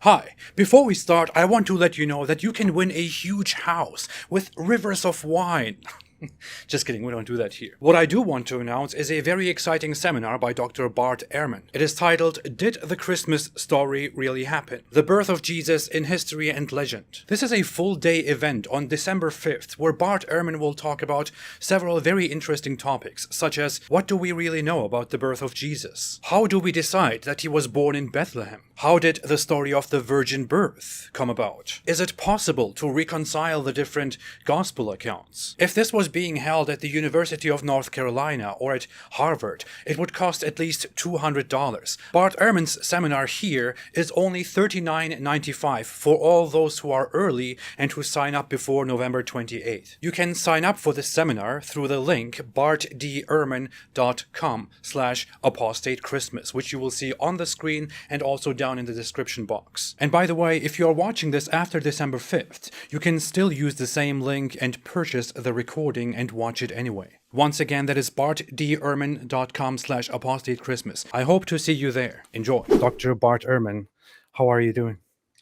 Hi, before we start, I want to let you know that you can win a huge house with rivers of wine. Just kidding, we don't do that here. What I do want to announce is a very exciting seminar by Dr. Bart Ehrman. It is titled, Did the Christmas Story Really Happen? The Birth of Jesus in History and Legend. This is a full-day event on December 5th, where Bart Ehrman will talk about several very interesting topics, such as, what do we really know about the birth of Jesus? How do we decide that he was born in Bethlehem? How did the story of the virgin birth come about? Is it possible to reconcile the different gospel accounts? If this was being held at the University of North Carolina or at Harvard, it would cost at least $200. Bart Ehrman's seminar here is only $39.95 for all those who are early and who sign up before November 28th. You can sign up for this seminar through the link bartdehrman.com/apostatechristmas, which you will see on the screen and also down in the description box. And by the way, if you are watching this after December 5th, you can still use the same link and purchase the recording and watch it anyway. Once again, that is bartdehrman.com/apostatechristmas. I hope to see you there. Enjoy. Dr. Bart Ehrman, how are you doing?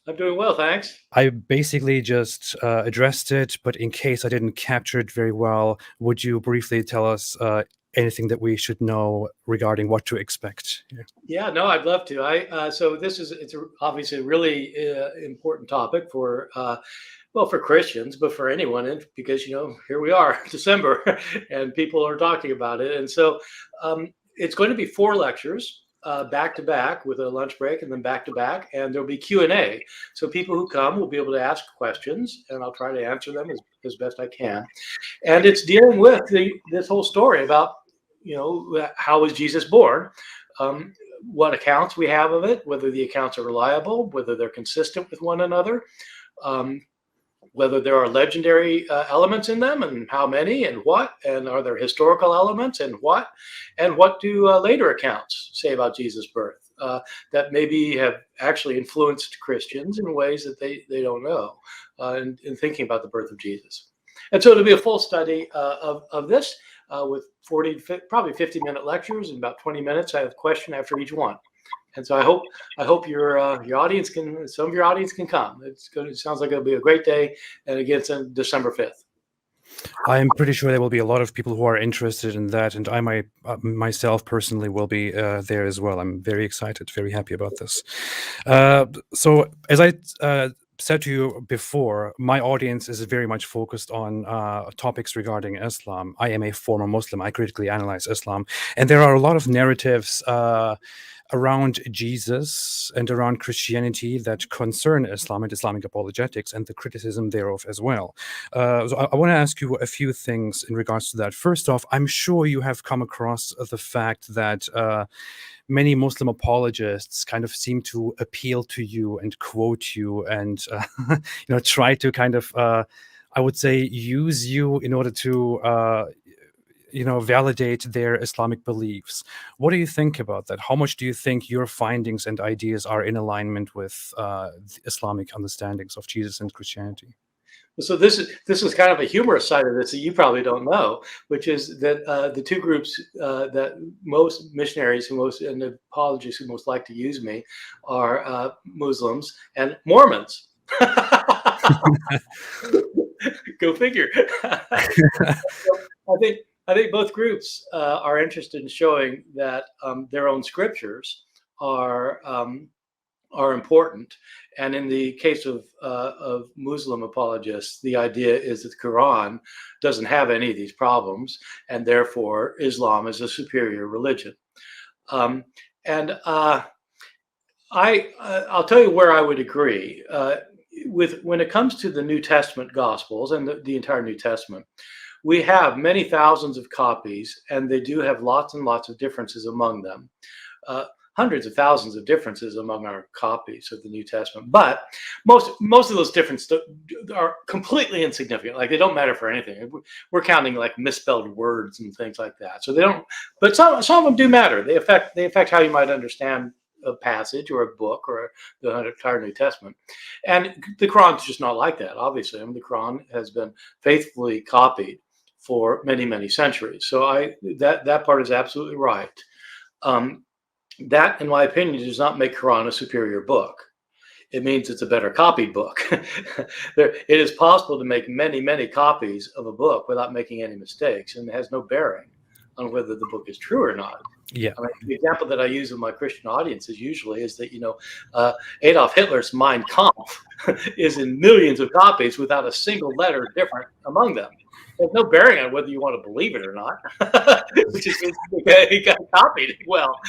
I'm doing well, thanks. I basically just addressed it, but in case I didn't capture it very well, would you briefly tell us anything that we should know regarding what to expect? Yeah, no, I'd love to. So it's obviously a really important topic for for Christians, but for anyone, and because here we are, December, and people are talking about it, and so it's going to be 4 lectures. Back to back with a lunch break, and then back to back, and there'll be Q&A. So people who come will be able to ask questions, and I'll try to answer them as best I can. And it's dealing with this whole story about how was Jesus born, what accounts we have of it, whether the accounts are reliable, whether they're consistent with one another, whether there are legendary elements in them, and how many, and what, and are there historical elements, and what do later accounts say about Jesus' birth that maybe have actually influenced Christians in ways that they don't know in thinking about the birth of Jesus. And so it'll be a full study of this with probably 50-minute lectures, and about 20 minutes. I have a question after each one. And so I hope your audience some of your audience can come. It sounds like it'll be a great day, and again, it's on December 5th. I'm pretty sure there will be a lot of people who are interested in that, and I myself personally will be there as well. I'm very excited, very happy about this. So as I said to you before, my audience is very much focused on topics regarding Islam. I am a former Muslim. I critically analyze Islam, and there are a lot of narratives around Jesus and around Christianity that concern Islam and Islamic apologetics and the criticism thereof as well. So I want to ask you a few things in regards to that. First off, I'm sure you have come across the fact that many Muslim apologists kind of seem to appeal to you and quote you and try to kind of I would say use you in order to validate their Islamic beliefs. What do you think about that? How much do you think your findings and ideas are in alignment with the Islamic understandings of Jesus and Christianity? So this is kind of a humorous side of this that you probably don't know, which is that the two groups that most missionaries and apologists who most like to use me are Muslims and Mormons. Go figure. I think both groups are interested in showing that their own scriptures are important, and in the case of Muslim apologists, the idea is that the Quran doesn't have any of these problems, and therefore Islam is a superior religion. I'll tell you where I would agree when it comes to the New Testament Gospels and the entire New Testament. We have many thousands of copies, and they do have lots and lots of differences among them. Hundreds of thousands of differences among our copies of the New Testament, but most of those differences are completely insignificant. Like, they don't matter for anything. We're counting like misspelled words and things like that. So they don't. But some of them do matter. They affect how you might understand a passage or a book or the entire New Testament. And the Quran's just not like that. Obviously, I mean, the Quran has been faithfully copied for many, many centuries. So that part is absolutely right. That, in my opinion, does not make Quran a superior book. it means it's a better copied book. It is possible to make many, many copies of a book without making any mistakes, and it has no bearing on whether the book is true or not. Yeah. I mean, the example that I use with my Christian audiences usually is that, Adolf Hitler's Mein Kampf is in millions of copies without a single letter different among them. There's no bearing on whether you want to believe it or not, which is he got copied well.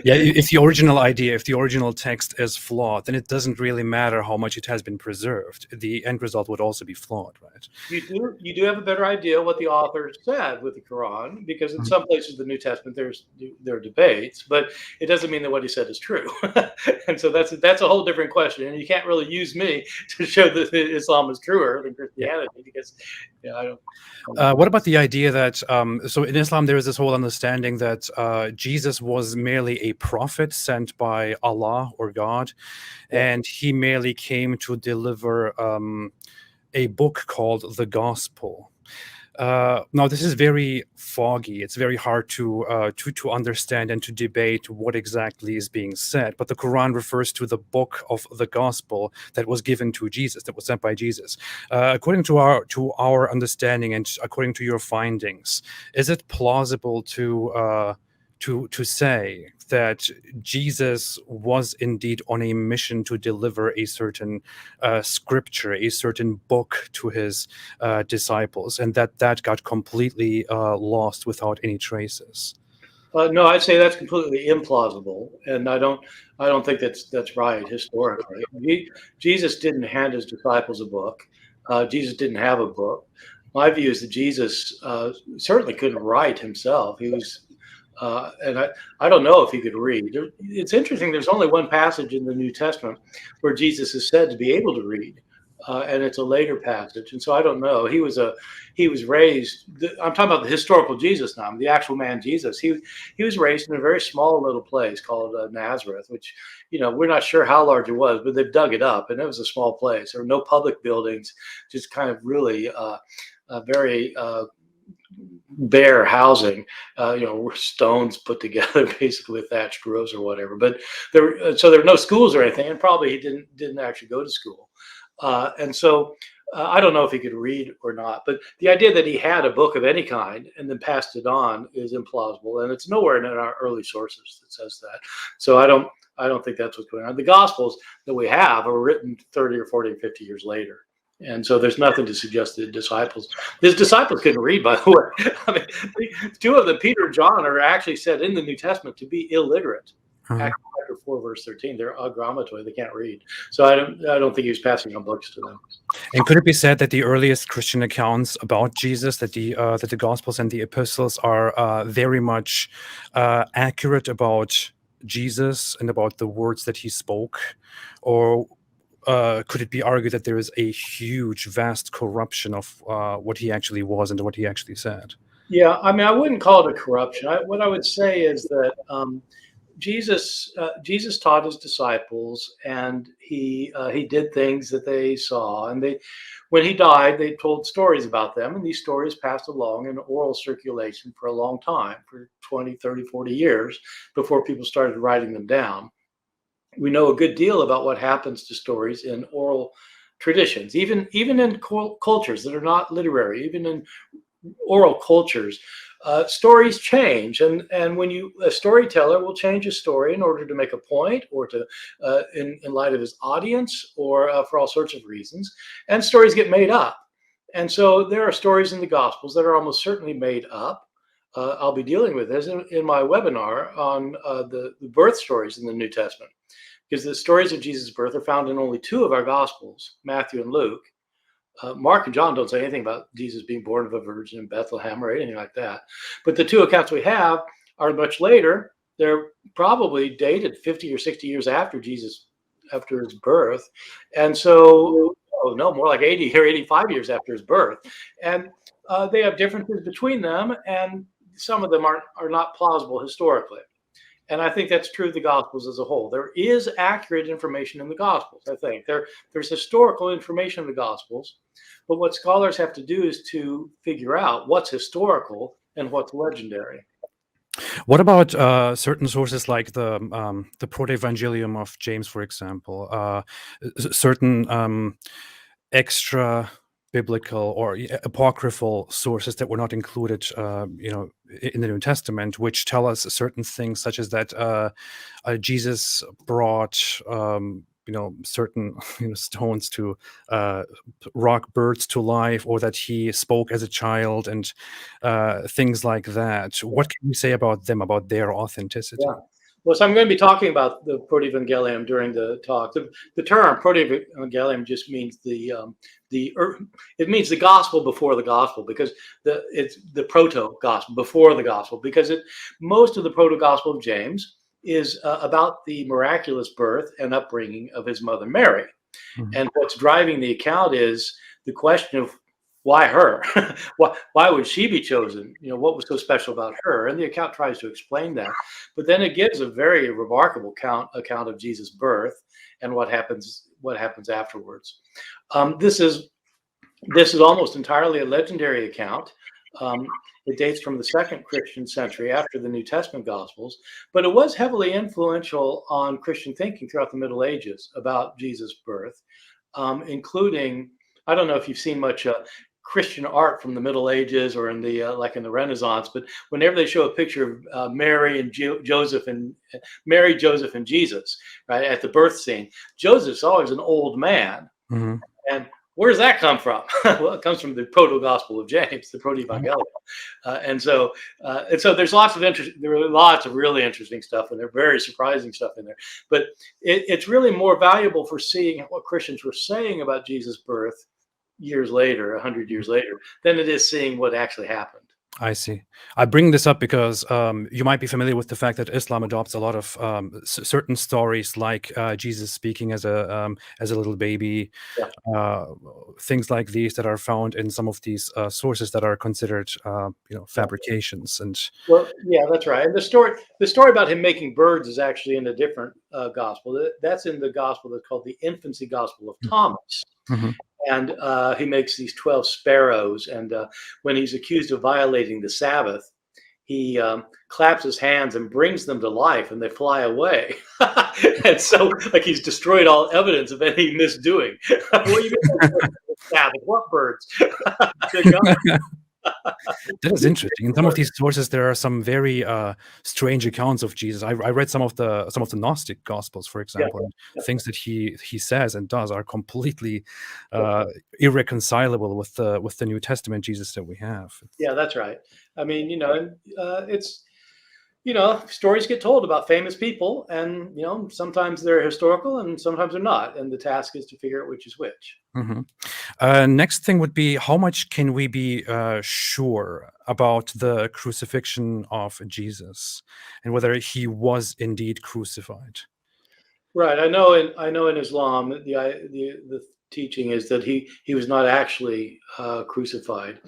Yeah, if the original idea, if the original text is flawed, then it doesn't really matter how much it has been preserved. The end result would also be flawed, right? You do have a better idea what the author said with the Quran, because in some places of the New Testament there are debates, but it doesn't mean that what he said is true. And so that's a whole different question, and you can't really use me to show that Islam is truer than Christianity, because I don't. What about the idea that so in Islam there is this whole understanding that Jesus was merely a prophet sent by Allah or God, and he merely came to deliver a book called the Gospel. Now this is very foggy. It's very hard to understand and to debate what exactly is being said. But the Quran refers to the book of the Gospel that was given to Jesus, that was sent by Jesus. According to our understanding and according to your findings, is it plausible to say that Jesus was indeed on a mission to deliver a certain scripture, a certain book to his disciples, and that got completely lost without any traces? No, I'd say that's completely implausible, and I don't think that's right historically. Jesus didn't hand his disciples a book. Jesus didn't have a book. My view is that Jesus certainly couldn't write himself. He was. And I don't know if he could read. It's interesting. There's only one passage in the New Testament where Jesus is said to be able to read, and it's a later passage. And so I don't know. He was raised. I'm talking about the historical Jesus now. The actual man Jesus. He was raised in a very small little place called Nazareth, which we're not sure how large it was, but they've dug it up, and it was a small place. There were no public buildings, just kind of really very bare housing, stones put together basically with thatched roofs or whatever. But there were no schools or anything, and probably he didn't actually go to school. And so I don't know if he could read or not. But the idea that he had a book of any kind and then passed it on is implausible, and it's nowhere in our early sources that says that. So I don't think that's what's going on. The Gospels that we have are written 30 or 40 or 50 years later. And so there's nothing to suggest that his disciples couldn't read, by the way. I mean, two of them, Peter and John, are actually said in the New Testament to be illiterate. Acts chapter 4, verse 13, they're agrammatoi, they can't read. So I don't think he was passing on books to them. And could it be said that the earliest Christian accounts about Jesus, that the Gospels and the Epistles are very much accurate about Jesus and about the words that he spoke? Or could it be argued that there is a huge, vast corruption of what he actually was and what he actually said? Yeah, I mean, I wouldn't call it a corruption. What I would say is that Jesus taught his disciples, and he did things that they saw, and when he died, they told stories about them, and these stories passed along in oral circulation for a long time, for 20, 30, 40 years, before people started writing them down. We know a good deal about what happens to stories in oral traditions, even in cultures that are not literary, even in oral cultures. Stories change, and when a storyteller will change a story in order to make a point, or to in light of his audience, or for all sorts of reasons, and stories get made up. And so there are stories in the Gospels that are almost certainly made up. I'll be dealing with this in my webinar on the birth stories in the New Testament, because the stories of Jesus' birth are found in only two of our Gospels, Matthew and Luke. Mark and John don't say anything about Jesus being born of a virgin in Bethlehem or anything like that. But the two accounts we have are much later. They're probably dated 50 or 60 years after his birth. And so, no, more like 80 or 85 years after his birth. And they have differences between them, and some of them are not plausible historically. And I think that's true of the Gospels as a whole. There is accurate information in the Gospels, I think. There's historical information in the Gospels, but what scholars have to do is to figure out what's historical and what's legendary. What about certain sources like the Proto-Evangelium of James, for example? Certain extra biblical or apocryphal sources that were not included, in the New Testament, which tell us certain things, such as that Jesus brought, certain stones to rock birds to life, or that he spoke as a child, and things like that. What can you say about them, about their authenticity? Yeah. Well, so I'm going to be talking about the Proto-Evangelium during the talk. The term Proto-Evangelium just means it means the gospel before the gospel, because it's the proto-gospel before the gospel, because most of the proto-gospel of James is about the miraculous birth and upbringing of his mother Mary. Mhm. And what's driving the account is the question of why her? why would she be chosen? What was so special about her? And the account tries to explain that. But then it gives a very remarkable account of Jesus' birth and what happens afterwards. This is almost entirely a legendary account. It dates from the second Christian century after the New Testament Gospels, but it was heavily influential on Christian thinking throughout the Middle Ages about Jesus' birth, including, I don't know if you've seen much Christian art from the Middle Ages or in the like in the Renaissance, but whenever they show a picture of Mary and Joseph and Jesus, right at the birth scene, Joseph's always an old man, Mhm. and where does that come from? Well, it comes from the proto-gospel of James, the proto-evangelium, and so there's lots of interest. There are lots of really interesting stuff, and there very surprising stuff in there. But it's really more valuable for seeing what Christians were saying about Jesus' birth years later, 100 years later, than it is seeing what actually happened. I see. I bring this up because you might be familiar with the fact that Islam adopts a lot of certain stories, like Jesus speaking as a little baby, Yeah. uh, things like these that are found in some of these sources that are considered, Yeah. fabrications. And Well, yeah, that's right. And the story about him making birds is actually in a different gospel. That's in the gospel that's called the Infancy Gospel of Thomas. Mhm. And he makes these 12 sparrows. And when he's accused of violating the Sabbath, he claps his hands and brings them to life, and they fly away. And so, like, he's destroyed all evidence of any misdoing. What do you mean? Sabbath? What birds? They're gone. That is interesting. In some of these sources, there are some very strange accounts of Jesus. I read some of the Gnostic Gospels, for Yeah, example, and yeah, things that he says and does are completely yeah. irreconcilable with the New Testament Jesus that we have. Yeah, that's right. I mean, it's stories get told about famous people, and sometimes they're historical and sometimes they're not, and the task is to figure out which is which. Mhm. Next thing would be, how much can we be sure about the crucifixion of Jesus and whether he was indeed crucified? Right. I know in Islam the teaching is that he was not actually crucified.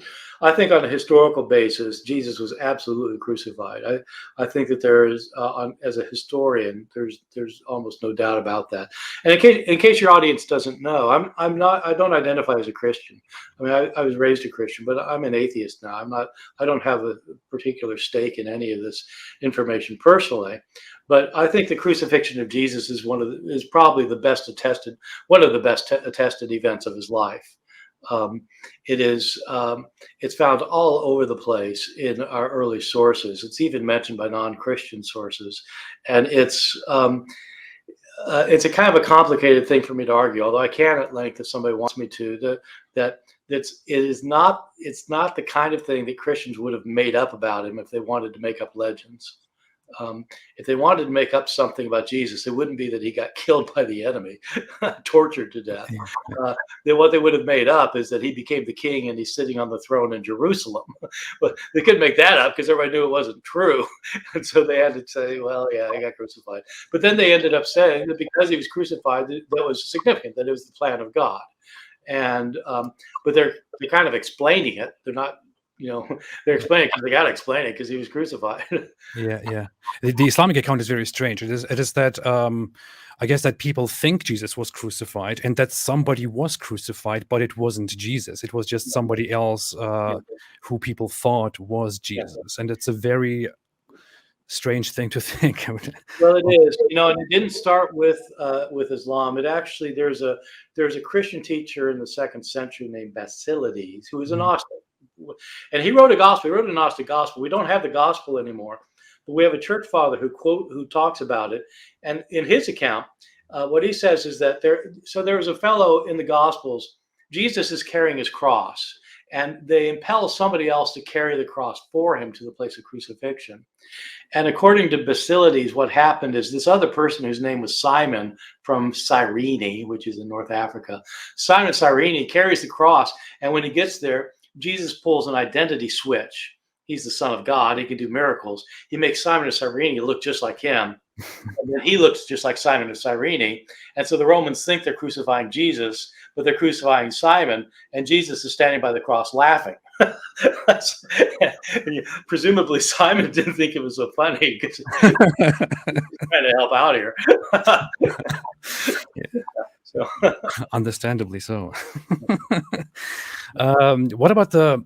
I think on a historical basis, Jesus was absolutely crucified. I think that there is, as a historian, there's almost no doubt about that. And in case your audience doesn't know, I don't identify as a Christian. I mean, I was raised a Christian, but I'm an atheist now. I don't have a particular stake in any of this information personally. But I think the crucifixion of Jesus is probably one of the best attested events of his life. Um, it's found all over the place in our early sources. It's even mentioned by non-Christian sources, and it's a kind of a complicated thing for me to argue. Although I can at length, if somebody wants me to, it's not the kind of thing that Christians would have made up about him if they wanted to make up legends. If they wanted to make up something about Jesus, it wouldn't be that he got killed by the enemy, tortured to death. Yeah. What they would have made up is that he became the king and he's sitting on the throne in Jerusalem. But they couldn't make that up because everybody knew it wasn't true. And so they had to say, well, yeah, he got crucified. But then they ended up saying that because he was crucified, that was significant, that it was the plan of God. And but they're kind of explaining it. They're not, they're explaining because they got to explain it because he was crucified. Yeah. The Islamic account is very strange. It is that I guess that people think Jesus was crucified and that somebody was crucified, but it wasn't Jesus. It was just somebody else Yeah. who people thought was Yeah. Jesus, and it's a very strange thing to think. Well, it is, and it didn't start with Islam. It actually there's a Christian teacher in the 2nd century named Basilides who was a Gnostic, and he wrote a gospel. He wrote a Gnostic gospel. We don't have the gospel anymore, but we have a church father who talks about it, and in his account, what he says is that there was a fellow in the Gospels. Jesus is carrying his cross, and they impel somebody else to carry the cross for him to the place of crucifixion. And according to Basilides, what happened is this other person whose name was Simon from Cyrene, which is in North Africa, Simon Cyrene carries the cross. And when he gets there, Jesus pulls an identity switch. He's the Son of God. He can do miracles. He makes Simon of Cyrene look just like him. And then he looks just like Simon of Cyrene. And so the Romans think they're crucifying Jesus, but they're crucifying Simon. And Jesus is standing by the cross laughing. Presumably Simon didn't think it was so funny because he's trying to help out here. So. Understandably so. What about the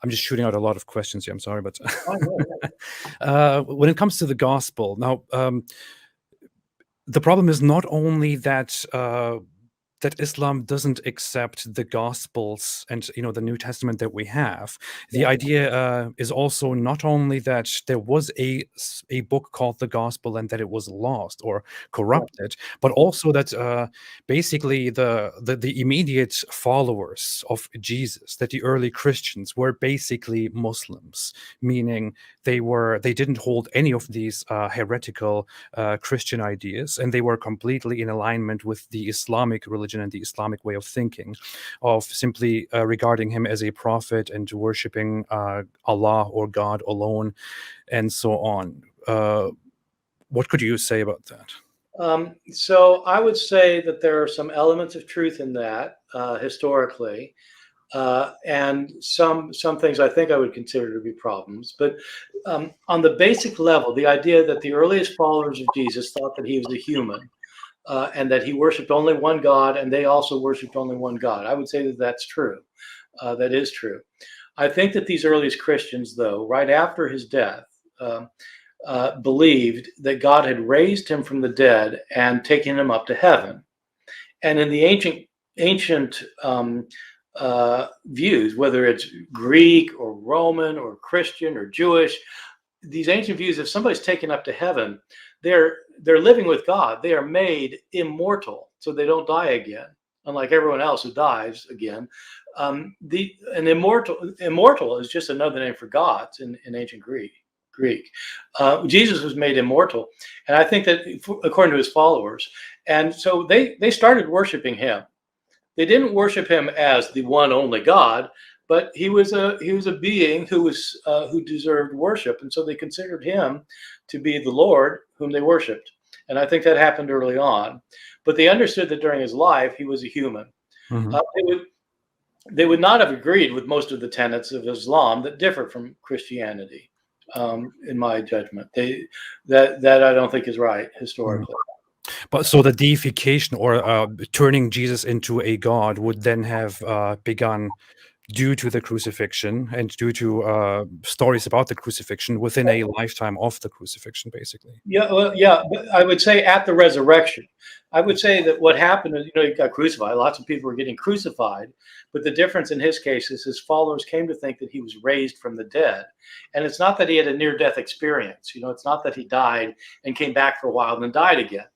I'm just shooting out a lot of questions here, I'm sorry, but when it comes to the gospel now, the problem is not only that that Islam doesn't accept the Gospels and the New Testament that we have. The idea is also not only that there was a book called the Gospel and that it was lost or corrupted, but also that basically the immediate followers of Jesus, that the early Christians were basically Muslims, meaning they didn't hold any of these heretical Christian ideas, and they were completely in alignment with the Islamic religion and the Islamic way of thinking, of simply regarding him as a prophet and worshiping Allah or God alone, and so on. What could you say about that? So I would say that there are some elements of truth in that historically, and some things I think I would consider to be problems. But on the basic level, the idea that the earliest followers of Jesus thought that he was a human, and that he worshipped only one God, and they also worshipped only one God. I would say that that's true. That is true. I think that these earliest Christians, though, right after his death, believed that God had raised him from the dead and taken him up to heaven. And in the ancient views, whether it's Greek or Roman or Christian or Jewish, these ancient views, if somebody's taken up to heaven, they're living with God. They are made immortal, so they don't die again, unlike everyone else who dies again. An immortal is just another name for gods in ancient Greek. Jesus was made immortal, and I think that according to his followers, and so they started worshiping him. They didn't worship him as the one only God, but he was a being who deserved worship, and so they considered him to be the Lord whom they worshipped. And I think that happened early on, but they understood that during his life he was a human. Mm-hmm. They would not have agreed with most of the tenets of Islam that differ from Christianity, in my judgment. That I don't think is right historically. Mm-hmm. But so the deification or turning Jesus into a god would then have begun due to the crucifixion and due to stories about the crucifixion within a lifetime of the crucifixion, basically. Yeah, well, yeah, but I would say at the resurrection. I would say that what happened is, he got crucified. Lots of people were getting crucified, but the difference in his case is his followers came to think that he was raised from the dead. And it's not that he had a near-death experience. It's not that he died and came back for a while and then died again.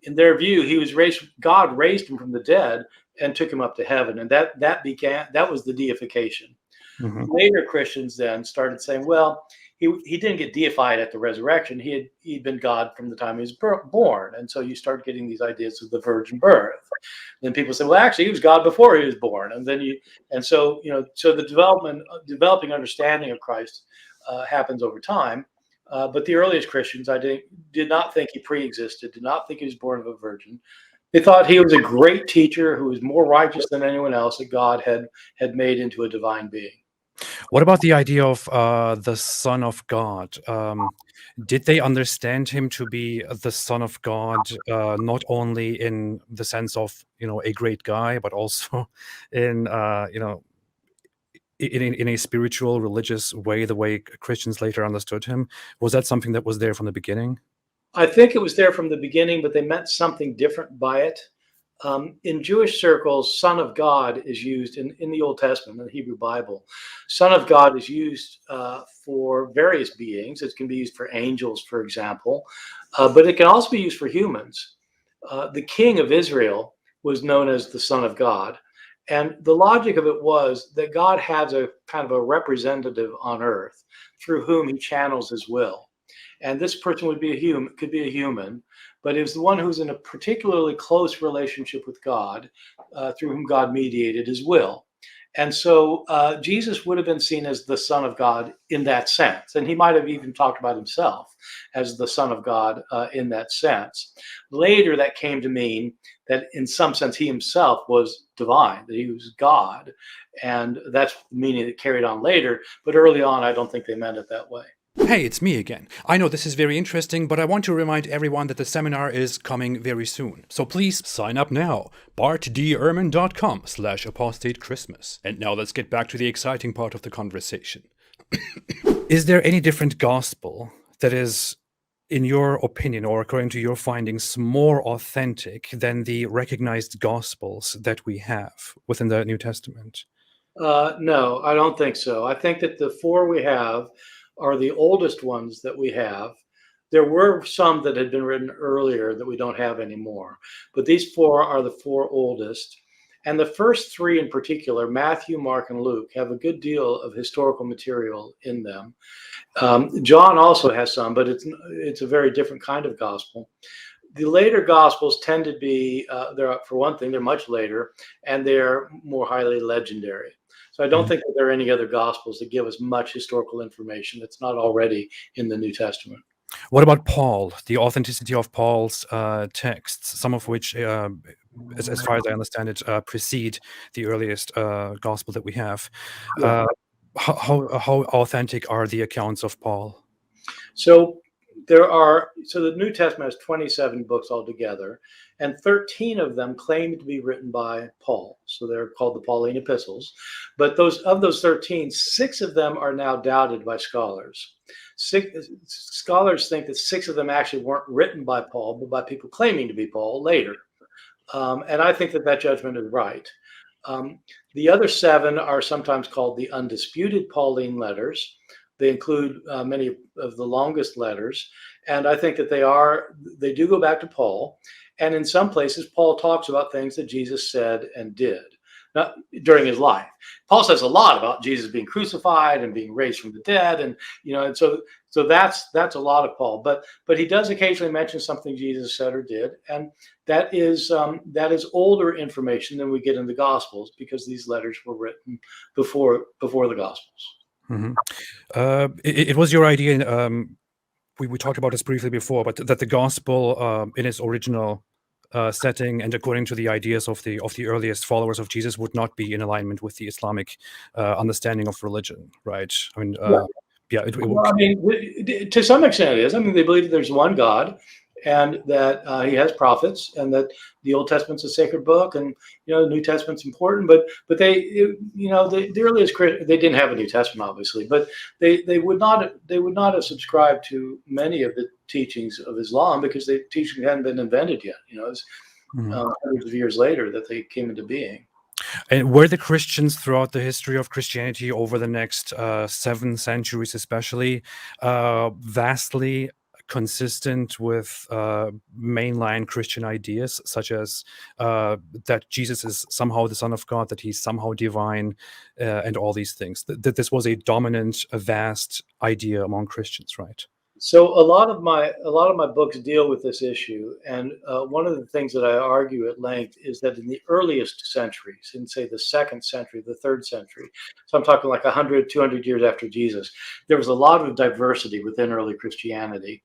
In their view, he was raised. God raised him from the dead and took him up to heaven, and that was the deification. Mm-hmm. Later Christians then started saying, well, he didn't get deified at the resurrection. He'd been God from the time he was born, and so you start getting these ideas of the virgin birth. Then people say, well, actually, he was God before he was born, and so the developing understanding of Christ happens over time. But the earliest Christians, did not think he pre-existed, did not think he was born of a virgin. They thought he was a great teacher who was more righteous than anyone else that God had made into a divine being. What about the idea of the Son of God? Did they understand him to be the Son of God, not only in the sense of a great guy, but also in in a spiritual, religious way, the way Christians later understood him? Was that something that was there from the beginning? I think it was there from the beginning, but they meant something different by it. In Jewish circles, Son of God is used in the Old Testament, in the Hebrew Bible. Son of God is used for various beings. It can be used for angels, for example, but it can also be used for humans. The king of Israel was known as the Son of God. And the logic of it was that God has a kind of a representative on earth through whom he channels his will. And this person would be a human, could be a human, but it was the one who's in a particularly close relationship with God, through whom God mediated his will. And so Jesus would have been seen as the Son of God in that sense. And he might have even talked about himself as the Son of God in that sense. Later, that came to mean that in some sense he himself was divine, that he was God. And that's the meaning that carried on later. But early on, I don't think they meant it that way. Hey, it's me again. I know this is very interesting, but I want to remind everyone that the seminar is coming very soon. So please sign up now. bartdehrman.com/apostatechristmas. And now let's get back to the exciting part of the conversation. Is there any different gospel that is, in your opinion or according to your findings, more authentic than the recognized gospels that we have within the New Testament? No, I don't think so. I think that the four we have are the oldest ones that we have. There were some that had been written earlier that we don't have anymore, but these four are the four oldest. And the first three in particular, Matthew, Mark, and Luke, have a good deal of historical material in them. John also has some, but it's a very different kind of gospel. The later gospels tend to be, for one thing, they're much later, and they're more highly legendary. So I don't think that there are any other gospels that give us much historical information that's not already in the New Testament. What about Paul, the authenticity of Paul's texts, some of which, as far as I understand it, precede the earliest gospel that we have? Yeah. How authentic are the accounts of Paul? So the New Testament has 27 books altogether, and 13 of them claim to be written by Paul. So they're called the Pauline epistles. But of those 13, 6 of them are now doubted by scholars. Scholars think that 6 of them actually weren't written by Paul, but by people claiming to be Paul later. And I think that judgment is right. The other 7 are sometimes called the undisputed Pauline letters. They include many of the longest letters. And I think that they do go back to Paul. And in some places, Paul talks about things that Jesus said and did during his life. Paul says a lot about Jesus being crucified and being raised from the dead. And, and so that's a lot of Paul. But he does occasionally mention something Jesus said or did. And that is older information than we get in the Gospels, because these letters were written before the Gospels. Mm-hmm. It was your idea, we talked about this briefly before, but that the gospel in its original setting and according to the ideas of the earliest followers of Jesus would not be in alignment with the Islamic understanding of religion, right? I mean, to some extent it is. I mean, they believe that there's one God, and that he has prophets, and that the Old Testament's a sacred book, and the New Testament's important. But the earliest Christians, they didn't have a New Testament, obviously, but they would not have subscribed to many of the teachings of Islam, because the teaching hadn't been invented yet. It was hundreds of years later that they came into being. And were the Christians throughout the history of Christianity over the next 7 centuries, especially, vastly consistent with mainline Christian ideas, such as that Jesus is somehow the Son of God, that he's somehow divine, and all these things? That this was a dominant, a vast idea among Christians, right? So a lot of my books deal with this issue, and one of the things that I argue at length is that in the earliest centuries, in say the 2nd century, the 3rd century, so I'm talking like 100, 200 years after Jesus, there was a lot of diversity within early Christianity.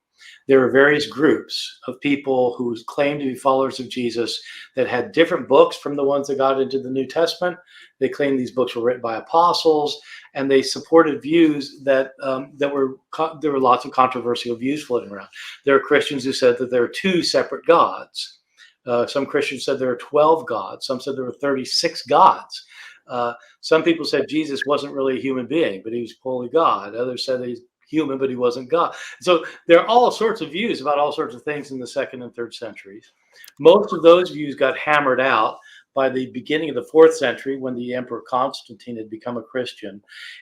There were various groups of people who claimed to be followers of Jesus that had different books from the ones that got into the New Testament. They claimed these books were written by apostles, and they supported views that there were lots of controversial views floating around. There are Christians who said that there are 2 separate gods. Some Christians said there are 12 gods. Some said there were 36 gods. Some people said Jesus wasn't really a human being, but he was fully God. Others said he's human, but he wasn't God. So there are all sorts of views about all sorts of things in the 2nd and 3rd centuries. Most of those views got hammered out by the beginning of the 4th century, when the Emperor Constantine had become a Christian.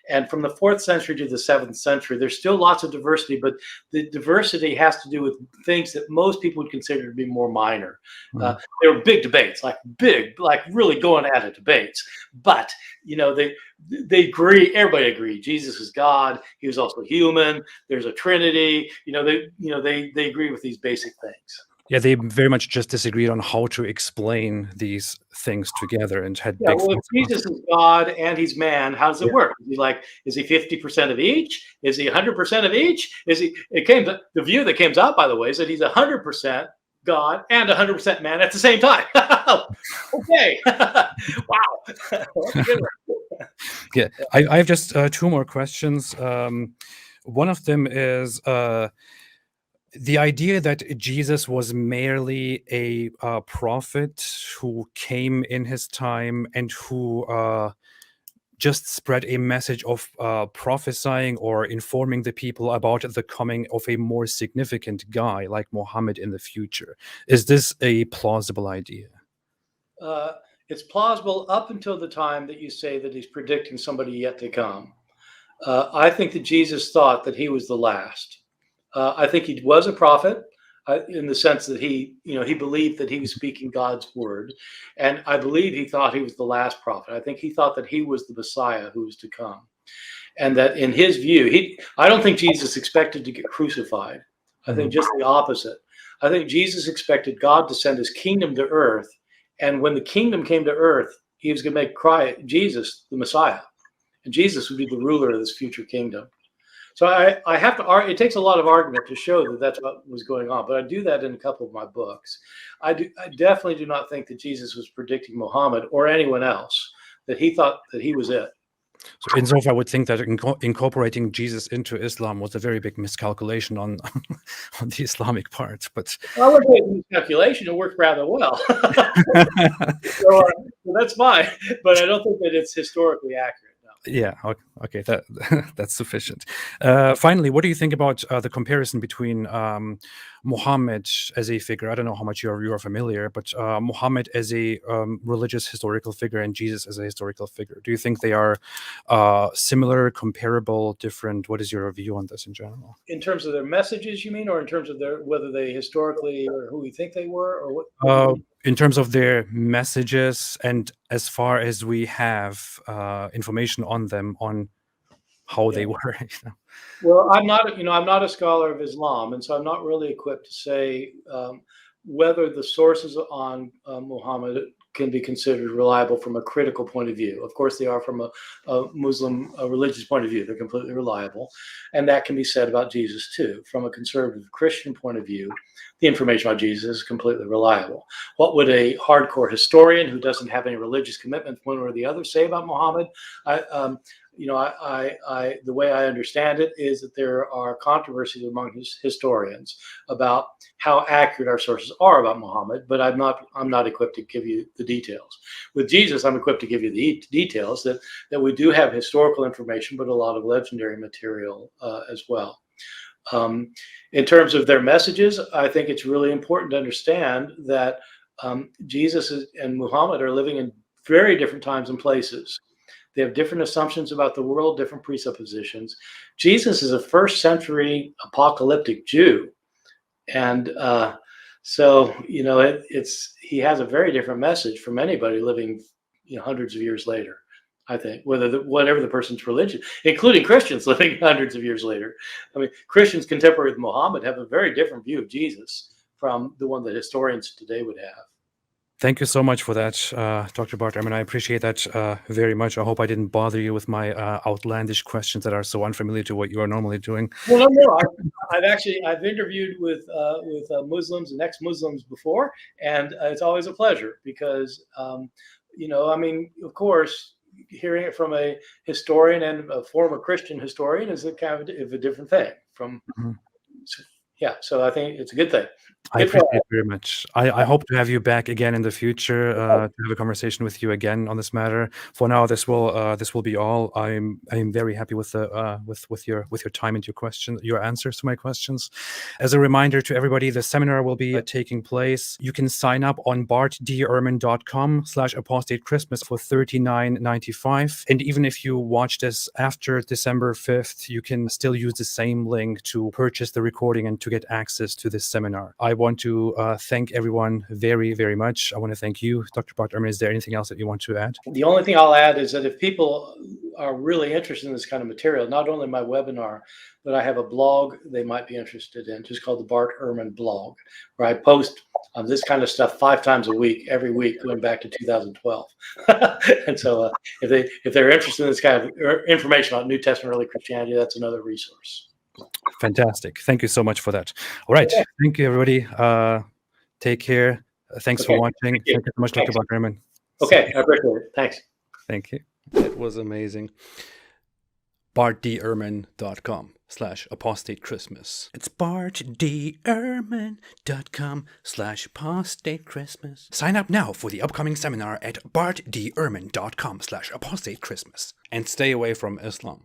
And from the 4th century to the 7th century, there's still lots of diversity, but the diversity has to do with things that most people would consider to be more minor. There were big debates, like really going at it debates. But, they agree, everybody agreed. Jesus is God. He was also human. There's a Trinity. They agree with these basic things. Yeah, they very much just disagreed on how to explain these things together and had Yeah, big well, if fights about Jesus is God and he's man, how does it work? Is he 50% of each? Is he 100% of each? The view that comes out, by the way, is that he's 100% God and 100% man at the same time. Okay. Wow. Yeah, I have just 2 more questions. One of them is the idea that Jesus was merely a prophet who came in his time and who just spread a message of prophesying or informing the people about the coming of a more significant guy like Muhammad in the future. Is this a plausible idea? It's plausible up until the time that you say that he's predicting somebody yet to come. I think that Jesus thought that he was the last. I think he was a prophet in the sense that he believed that he was speaking God's word. And I believe he thought he was the last prophet. I think he thought that he was the Messiah who was to come. And that in his view, I don't think Jesus expected to get crucified. I think just the opposite. I think Jesus expected God to send his kingdom to earth. And when the kingdom came to earth, he was going to make Jesus the Messiah. And Jesus would be the ruler of this future kingdom. So I have to argue. It takes a lot of argument to show that that's what was going on, but I do that in a couple of my books. I definitely do not think that Jesus was predicting Muhammad or anyone else, that he thought that he was it. So insofar, I would think that incorporating Jesus into Islam was a very big miscalculation on the Islamic part. But I would say miscalculation. It worked rather well. So that's fine, but I don't think that it's historically accurate. Yeah, okay, that's sufficient. Finally, what do you think about the comparison between Muhammad as a figure? I don't know how much you are familiar, but Muhammad as a religious historical figure and Jesus as a historical figure. Do you think they are similar, comparable, different? What is your view on this in general? In terms of their messages, you mean, or in terms of whether they historically or who we think they were, or what? In terms of their messages, and as far as we have information on them, on how they were. Well, I'm not a scholar of Islam, and so I'm not really equipped to say whether the sources on Muhammad can be considered reliable from a critical point of view. Of course, they are from a Muslim religious point of view. They're completely reliable. And that can be said about Jesus, too. From a conservative Christian point of view, the information about Jesus is completely reliable. What would a hardcore historian who doesn't have any religious commitment, one or the other, say about Muhammad? The way I understand it is that there are controversies among historians about how accurate our sources are about Muhammad, but I'm not equipped to give you the details. With Jesus, I'm equipped to give you the details that we do have historical information, but a lot of legendary material as well. In terms of their messages, I think it's really important to understand that Jesus and Muhammad are living in very different times and places. They have different assumptions about the world, different presuppositions. Jesus is a first century apocalyptic Jew. And so, he has a very different message from anybody living hundreds of years later, I think, whatever the person's religion, including Christians living hundreds of years later. I mean, Christians contemporary with Muhammad have a very different view of Jesus from the one that historians today would have. Thank you so much for that, Dr. Bart. I mean, I appreciate that very much. I hope I didn't bother you with my outlandish questions that are so unfamiliar to what you are normally doing. Well, no. I've interviewed with Muslims and ex-Muslims before, and it's always a pleasure because, of course, hearing it from a historian and a former Christian historian is a kind of a different thing. So I think it's a good thing. I appreciate it very much. I hope to have you back again in the future to have a conversation with you again on this matter. For now, this will be all. I'm very happy with the with your time and your answers to my questions. As a reminder to everybody, the seminar will be taking place. You can sign up on bartdehrman.com/apostate Christmas for $39.95. And even if you watch this after December 5th, you can still use the same link to purchase the recording and to get access to this seminar. I want to thank everyone very, very much. I want to thank you, Dr. Bart Ehrman. Is there anything else that you want to add? The only thing I'll add is that if people are really interested in this kind of material, not only my webinar, but I have a blog they might be interested in, just called the Bart Ehrman blog, where I post this kind of stuff 5 times a week, every week, going back to 2012. And so if they're interested in this kind of information on New Testament early Christianity, that's another resource. Fantastic. Thank you so much for that. All right. Okay. Thank you, everybody. Take care. Thanks for watching. Thank you so much, Dr. Bart Ehrman. Okay. I appreciate it. Thanks. Thank you. That was amazing. bartdehrman.com/apostate Christmas. It's bartdehrman.com/apostate Christmas. Sign up now for the upcoming seminar at bartdehrman.com/apostate Christmas. And stay away from Islam.